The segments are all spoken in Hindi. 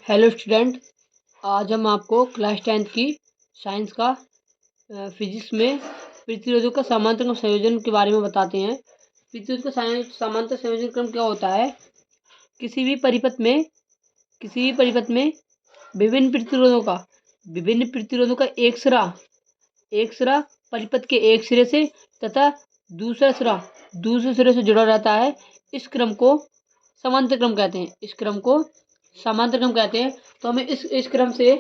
Hello student. आज हम आपको क्लास 10th की साइंस का फिजिक्स में प्रतिरोधों का समांतर संयोजन के बारे में बताते हैं। प्रतिरोध का समांतर संयोजन क्रम क्या होता है? किसी भी परिपथ में विभिन्न प्रतिरोधों का एक सिरा परिपथ के एक सिरे से तथा दूसरा सिरा दूसरे सिरे से जुड़ा रहता है। इस क्रम को समांतर क्रम कहते हैं। तो हमें इस क्रम से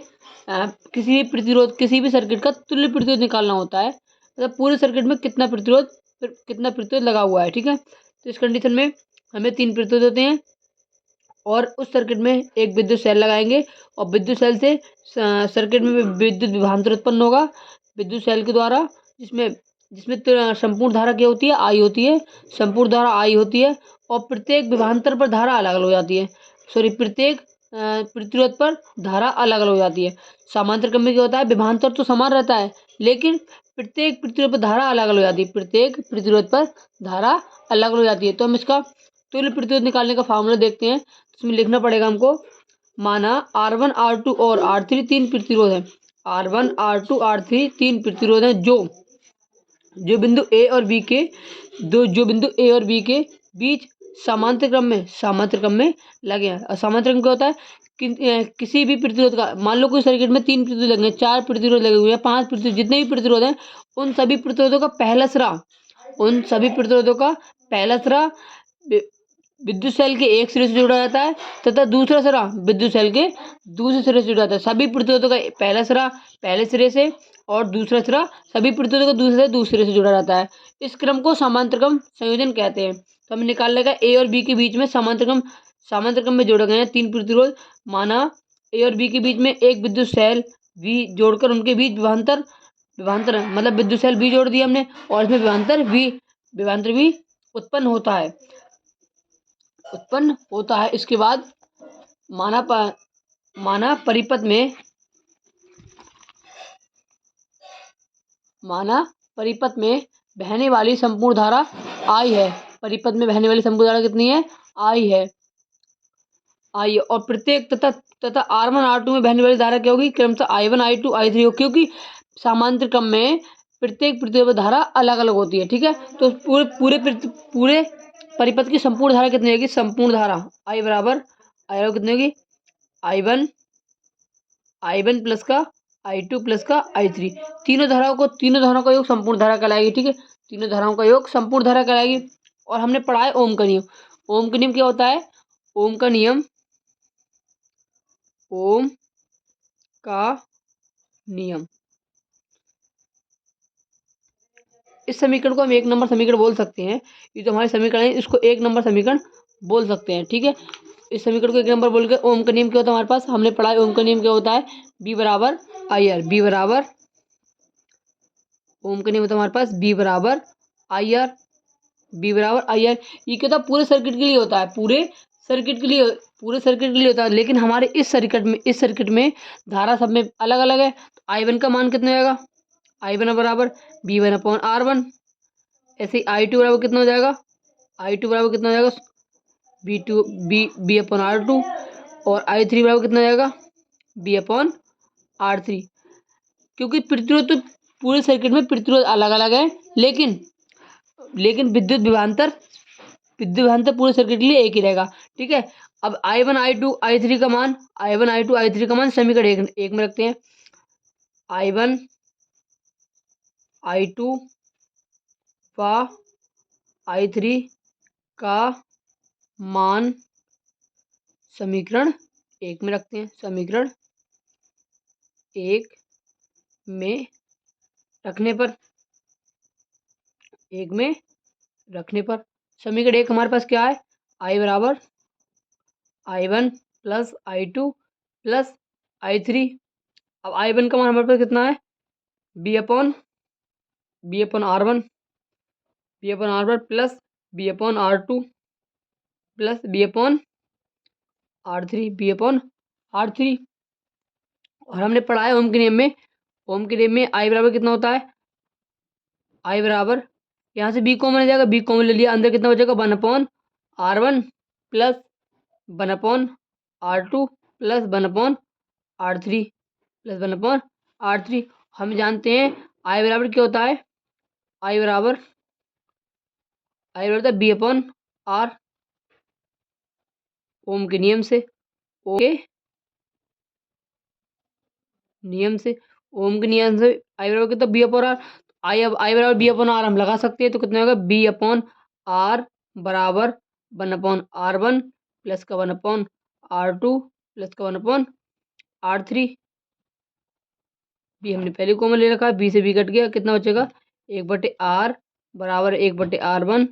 किसी भी सर्किट का तुल्य प्रतिरोध निकालना होता है, मतलब पूरे सर्किट में कितना प्रतिरोध लगा हुआ है। ठीक है, तो इस कंडीशन में हमें 3 प्रतिरोध होते हैं और उस सर्किट में एक विद्युत सेल लगाएंगे और विद्युत सेल से सर्किट में विद्युत विभवांतर उत्पन्न होगा विद्युत सेल के द्वारा, जिसमें संपूर्ण धारा क्या होती है? आई होती है। संपूर्ण धारा आई होती है और प्रत्येक विभवांतर पर धारा अलग अलग हो जाती है। प्रत्येक प्रतिरोध पर धारा अलग अलग हो जाती है। समांतर क्रम में क्या होता है? विभवांतर तो समान रहता है, लेकिन प्रत्येक प्रतिरोध पर धारा अलग अलग हो जाती है। तो हम इसका तुल्य प्रतिरोध निकालने का फार्मूला देखते हैं। इसमें लिखना पड़ेगा हमको। माना R1 R2 और R3 तीन प्रतिरोध है। R1 R2 R3 तीन प्रतिरोध है जो बिंदु ए और बी के बीच समांतर क्रम में लगे हैं। और समांतर क्रम क्या होता है? किसी भी प्रतिरोध का, मान लो कोई सर्किट में 3 प्रतिरोध लगे हैं, 4 प्रतिरोध लगे हुए हैं, 5 प्रतिरोध, जितने भी प्रतिरोध हैं, उन सभी प्रतिरोधों का पहला सिरा विद्युत सेल के एक सिरे से जुड़ा रहता है तथा दूसरा सिरा विद्युत सेल के दूसरे सिरे से जुड़ा रहता है। सभी प्रतिरोधों का पहला सिरा पहले सिरे से और दूसरा सिरा सभी प्रतिरोधों का दूसरे सिरे से जुड़ा रहता है। इस क्रम को समांतर क्रम संयोजन कहते हैं। तो हमें निकालने का ए और बी के बीच में समांतर क्रम में जोड़े गए हैं 3 प्रतिरोध। माना ए और बी के बीच में एक विद्युत सेल बी जोड़कर उनके बीच विभवांतर मतलब विद्युत सेल बी जोड़ दिया हमने और इसमें विभवांतर भी उत्पन्न होता है। इसके बाद माना परिपथ में बहने वाली संपूर्ण धारा आई है। परिपथ में बहने वाली संपूर्ण धारा कितनी है? आई है। और प्रत्येक तथा R1 R2 में बहने वाली धारा क्या होगी? क्रमशः I1 I2 I3 होगी, क्योंकि समांतर क्रम में प्रत्येक प्रतिरोध धारा अलग अलग होती है। ठीक है, तो पूरे परिपथ की संपूर्ण धारा कितनी होगी? संपूर्ण धारा I बराबर कितनी होगी? I1 प्लस का I2 प्लस का I3। तीनों धाराओं का योग संपूर्ण धारा कहलाएगी। ठीक है, तीनों धाराओं का योग संपूर्ण धारा कहलाएगी। और हमने पढ़ा है ओम का नियम। ओम का नियम क्या होता है? ओम का नियम इस समीकरण को हम 1 नंबर समीकरण बोल सकते हैं। ये जो हमारे समीकरण है, इसको 1 नंबर समीकरण बोल सकते हैं। ठीक है, इस समीकरण को 1 नंबर बोल के ओम का नियम क्या होता है हमारे पास? हमने पढ़ा है ओम का नियम क्या होता है? बी बराबर आई आर। ओम का नियम होता है हमारे पास बी बराबर आई आर। ये क्या होता है? पूरे सर्किट के लिए होता है। पूरे सर्किट के लिए होता है, लेकिन हमारे इस सर्किट में धारा सब में अलग अलग है। तो I1 का मान कितना आएगा? I1 बराबर B1/R1। ऐसे ही I2 बराबर कितना हो जाएगा? B/R2 और I3 बराबर कितना हो जाएगा? B/R3। क्योंकि प्रतिरोध तो पूरे सर्किट में प्रतिरोध अलग अलग है, लेकिन विद्युत विभवांतर पूरे सर्किट के लिए एक ही रहेगा। ठीक है, अब I1 I2 I3 का मान समीकरण 1 में रखते हैं। I1 I2 व I3 का मान समीकरण 1 में रखते हैं। समीकरण 1 में रखने पर समीकरण 1 हमारे पास क्या है? I बराबर I1 plus I2 plus I3। अब I1 का मान हमारे पास कितना है? B/R1 plus B/R2 plus B/R3। और हमने पढ़ा है ओम के नियम में I बराबर कितना होता है? I बराबर, यहाँ से B कॉमन आ जाएगा, B कॉमन ले लिया, अंदर कितना बचेगा? 1/R1 plus 1/R2 plus 1/R3 plus 1/R3। हम जानते हैं आई बराबर क्या होता है, आई बराबर होता है B/R, ओम के नियम से, ओम के नियम से, ओम के नियम से आई बराबर कितना B/R। आई बराबर B/R हम लगा सकते हैं, तो कितना होगा B/R बराबर 1/R1 प्लस का 1/R2 प्लस का 1/R3। बी हमने पहले कॉमन ले रखा है, बी से बी कट गया, कितना बचेगा 1/R बराबर 1/R1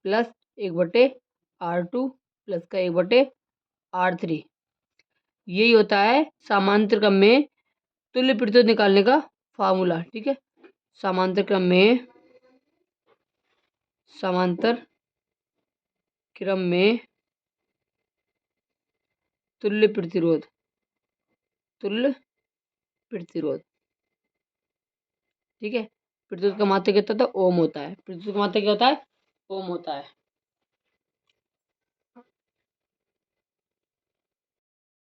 प्लस 1/R2 प्लस का 1/R3। यही होता है समांतर क्रम में तुल्य प्रतिरोध निकालने का फार्मूला। ठीक है, समांतर क्रम में तुल्य प्रतिरोध ठीक है, प्रतिरोध का मात्रक कितना होता है, ओम होता है। प्रतिरोध का मात्रक क्या होता है, ओम होता है।